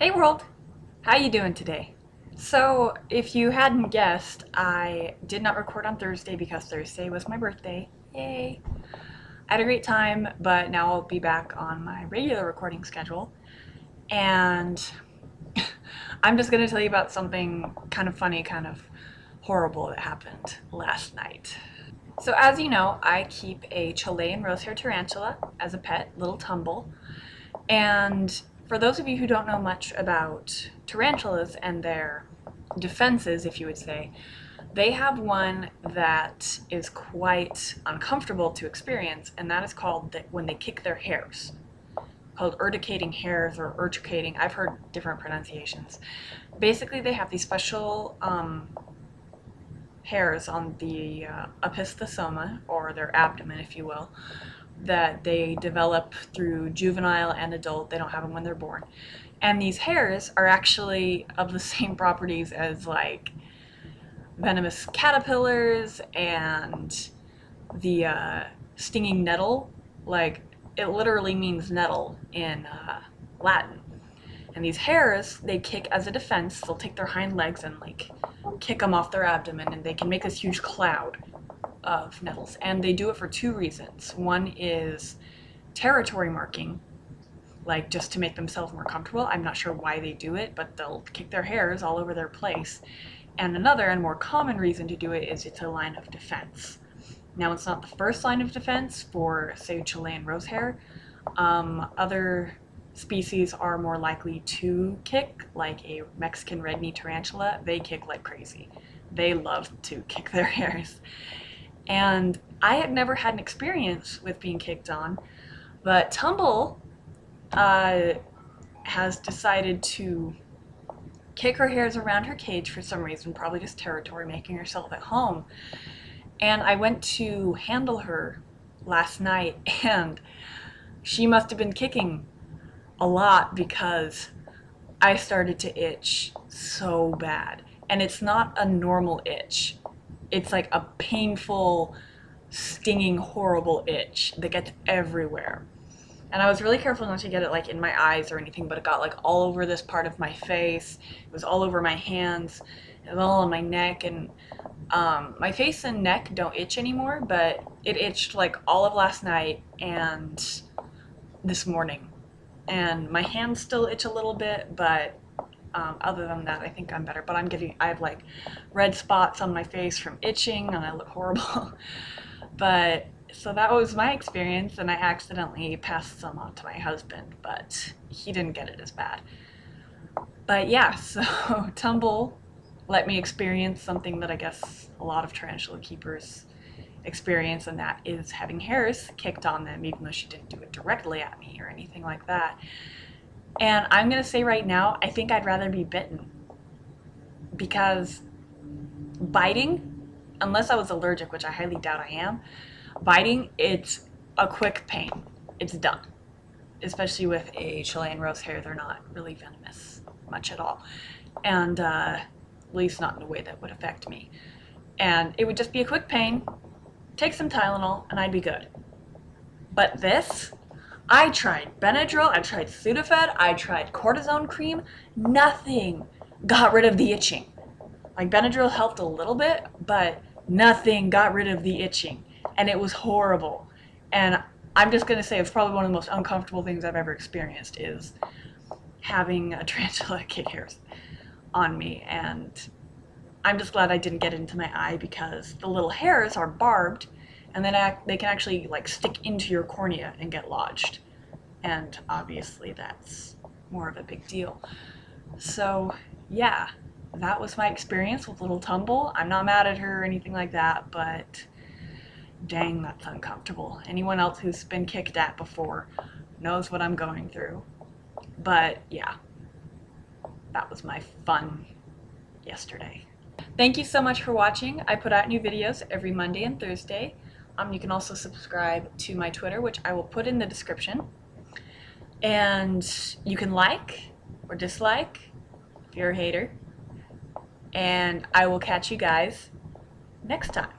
Hey world, how you doing today? So, if you hadn't guessed, I did not record on Thursday because Thursday was my birthday. Yay! I had a great time, but now I'll be back on my regular recording schedule. And I'm just gonna tell you about something kind of funny, kind of horrible that happened last night. So, as you know, I keep a Chilean rosehair tarantula as a pet, little Tumble. And for those of you who don't know much about tarantulas and their defenses, if you would say, they have one that is quite uncomfortable to experience, and that is called when they kick their hairs. Called urticating hairs or urticating. I've heard different pronunciations. Basically, they have these special hairs on the opistosoma, or their abdomen, if you will, that they develop through juvenile and adult. They don't have them when they're born. And these hairs are actually of the same properties as like venomous caterpillars and the stinging nettle. Like, it literally means nettle in Latin. And these hairs, they kick as a defense. They'll take their hind legs and like kick them off their abdomen, and they can make this huge cloud of nettles. And they do it for two reasons. One is territory marking, like just to make themselves more comfortable. I'm not sure why they do it, but they'll kick their hairs all over their place. And another and more common reason to do it is it's a line of defense. Now, it's not the first line of defense for, say, Chilean rosehair. Other species are more likely to kick, like a Mexican red knee tarantula. They kick like crazy. They love to kick their hairs. And I had never had an experience with being kicked on, but Tumble has decided to kick her hairs around her cage for some reason, probably just territory, making herself at home. And I went to handle her last night, and she must have been kicking a lot because I started to itch so bad. And it's not a normal itch. It's like a painful, stinging, horrible itch that gets everywhere. And I was really careful not to get it like in my eyes or anything, but it got like all over this part of my face. It was all over my hands. It was all on my neck. And my face and neck don't itch anymore, but it itched like all of last night and this morning. And my hands still itch a little bit, but other than that, I think I'm better. But I have like red spots on my face from itching, and I look horrible. But so that was my experience, and I accidentally passed some on to my husband, but he didn't get it as bad. But yeah, so Tumble let me experience something that I guess a lot of tarantula keepers experience, and that is having hairs kicked on them, even though she didn't do it directly at me or anything like that. And I'm gonna say right now, I think I'd rather be bitten, because biting, unless I was allergic, which I highly doubt I am, biting, it's a quick pain. It's done. Especially with a Chilean rosehair, they're not really venomous much at all. And at least not in a way that would affect me. And it would just be a quick pain, take some Tylenol, and I'd be good. But this, I tried Benadryl, I tried Sudafed, I tried cortisone cream, nothing got rid of the itching. Like, Benadryl helped a little bit, but nothing got rid of the itching. And it was horrible. And I'm just gonna say it's probably one of the most uncomfortable things I've ever experienced, is having a tarantula kick hairs on me. And I'm just glad I didn't get it into my eye, because the little hairs are barbed, and then they can actually like stick into your cornea and get lodged. And obviously that's more of a big deal. So yeah, that was my experience with little Tumble. I'm not mad at her or anything like that, but dang, that's uncomfortable. Anyone else who's been kicked at before knows what I'm going through. But yeah, that was my fun yesterday. Thank you so much for watching. I put out new videos every Monday and Thursday. You can also subscribe to my Twitter, which I will put in the description. And you can like or dislike if you're a hater. And I will catch you guys next time.